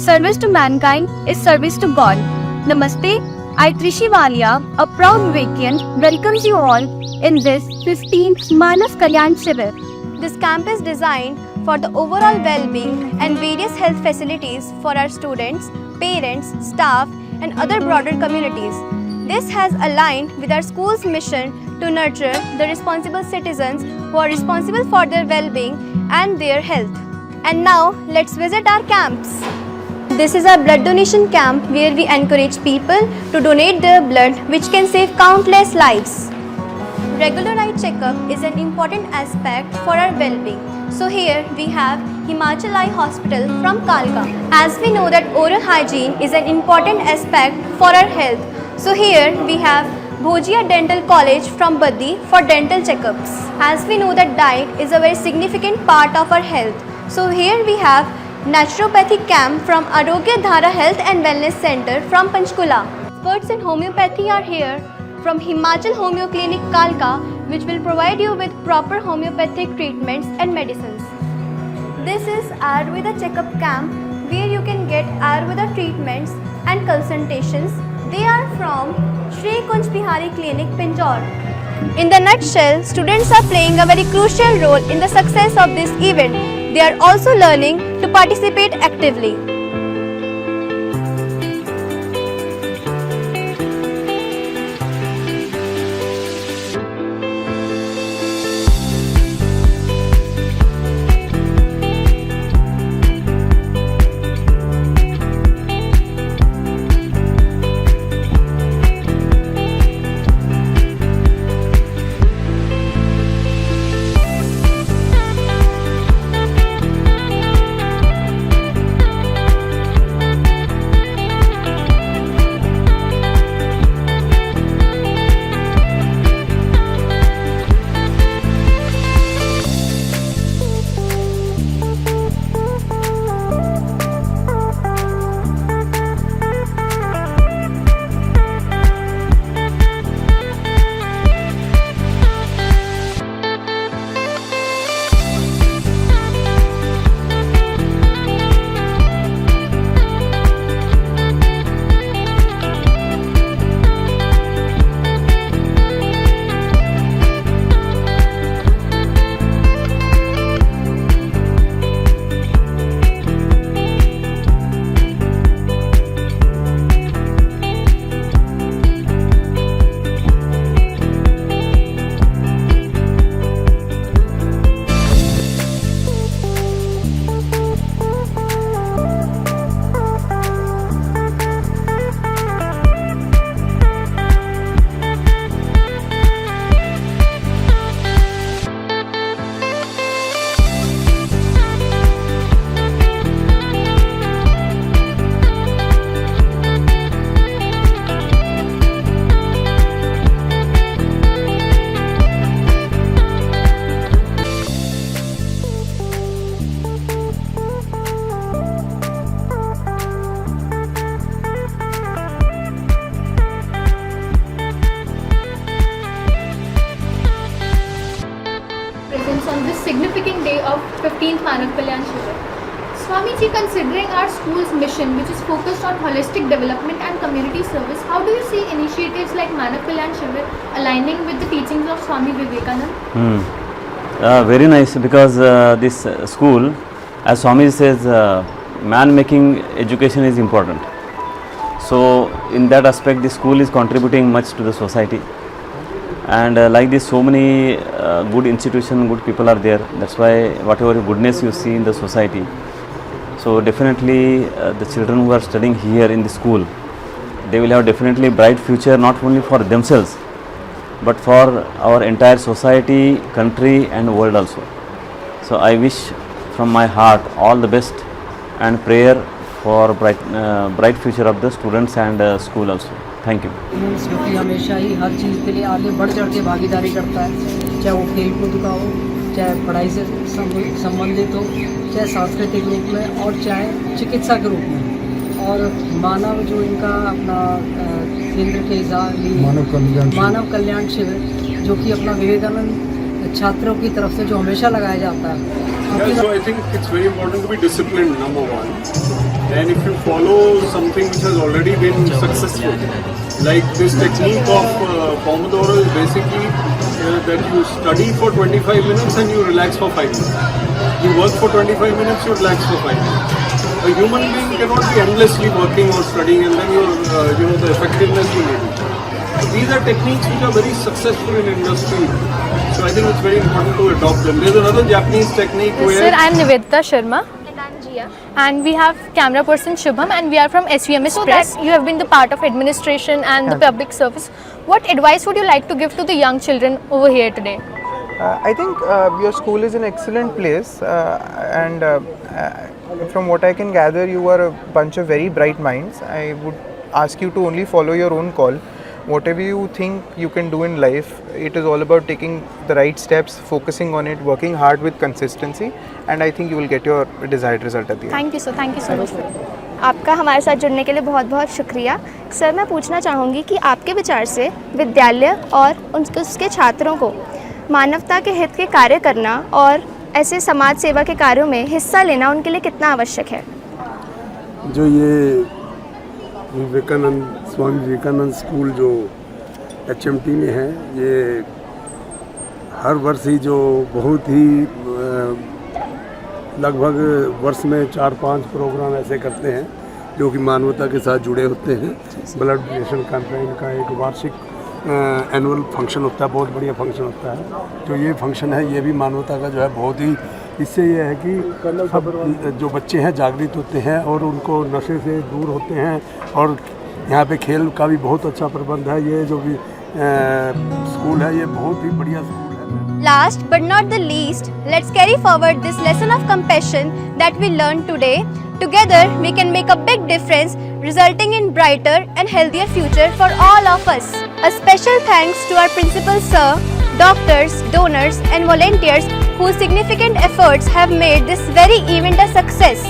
Service to mankind is service to God. Namaste. I, Trishi Walia, a proud Vivekian, welcomes you all in this 15th Manav Kalyan Shivir. This camp is designed for the overall well-being and various health facilities for our students, parents, staff and other broader communities. This has aligned with our school's mission to nurture the responsible citizens who are responsible for their well-being and their health. And now, let's visit our camps. This is our blood donation camp where we encourage people to donate their blood, which can save countless lives. Regular eye checkup is an important aspect for our well-being. So here we have Himachal Eye Hospital from Kalka. As we know that oral hygiene is an important aspect for our health. So here we have Bhojia Dental College from Baddi for dental checkups. As we know that diet is a very significant part of our health. So here we have Naturopathy camp from Arogya Dhara Health and Wellness Center from Panchkula. Experts in homeopathy are here from Himachal Homeo Clinic Kalka, which will provide you with proper homeopathic treatments and medicines. This is Ayurveda checkup camp where you can get Ayurveda treatments and consultations. They are from Shri Kunj Bihari Clinic, Pinjore. In the nutshell, students are playing a very crucial role in the success of this event. They are also learning to participate actively. On this significant day of 15th Manav Kalyan Shivir. Swamiji, considering our school's mission, which is focused on holistic development and community service, how do you see initiatives like Manav Kalyan Shivir aligning with the teachings of Swami Vivekananda? Very nice, because this school, as Swami says, man-making education is important. So, in that aspect, the school is contributing much to the society. And like this, so many good institutions, good people are there. That's why whatever goodness you see in the society. So definitely the children who are studying here in the school, they will have definitely bright future, not only for themselves, but for our entire society, country and world also. So I wish from my heart all the best and prayer for bright future of the students and school also. Thank you. जो कि हमेशा ही हर चीज़ के लिए आगे बढ़ चढ़ के भागीदारी करता है, चाहे वो खेल कूद का हो, चाहे पढ़ाई से संबंधित हो, चाहे सांस्कृतिक रूप में और चाहे चिकित्सा के रूप में। और मानव जो इनका अपना केंद्र के मानव कल्याण शिविर, जो कि अपना विवेकानंद छात्रों की तरफ से जो हमेशा लगाया जाता है। Yeah, so I think it's very important to be disciplined, number one. And if you follow something which has already been successful, like this technique of Pomodoro is basically that you study for 25 minutes and you relax for 5 minutes. You work for 25 minutes, you relax for 5 minutes. A human being cannot be endlessly working or studying and then your the effectiveness will reduce. So these are techniques which are very successful in industry. So I think it's very important to adopt them. There's another Japanese technique where... Sir, I am Nivedita Sharma. And I am Jia. And we have camera person Shubham and we are from SVMS Press. You have been the part of administration and the public service. What advice would you like to give to the young children over here today? I think your school is an excellent place and from what I can gather you are a bunch of very bright minds. I would ask you to only follow your own call. Whatever you think you can do in life, it is all about taking the right steps, focusing on it, working hard with consistency, and I think you will get your desired result at the end. Thank you, sir. Thank you so much. आपका हमारे साथ जुड़ने के लिए बहुत बहुत शुक्रिया। Sir, मैं पूछना चाहूँगी कि आपके विचार से विद्यालय और उसके छात्रों को मानवता के हित के कार्य करना और ऐसे समाज सेवा के कार्यों में हिस्सा लेना उनके लिए कितना आवश्यक है? जो ये स्वामी विवेकानंद स्कूल जो HMT में है, ये हर वर्ष ही जो बहुत ही लगभग वर्ष में 4-5 प्रोग्राम ऐसे करते हैं जो कि मानवता के साथ जुड़े होते हैं। ब्लड डोनेशन कैंपेन का एक वार्षिक एनुअल फंक्शन होता है, बहुत बढ़िया फंक्शन होता है। जो ये फंक्शन है ये भी मानवता का जो है बहुत ही, इससे ये है कि सब जो बच्चे हैं जागृत होते हैं और उनको नशे से दूर होते हैं। और यहाँ पे खेल का भी बहुत अच्छा प्रबंध है। ये जो भी स्कूल है ये बहुत ही बढ़िया स्कूल है। Last but not the least, let's carry forward this lesson of compassion that we learned today. Together, we can make a big difference, resulting in brighter and healthier future for all of us. A special thanks to our principal sir, doctors, donors and volunteers whose significant efforts have made this very event a success.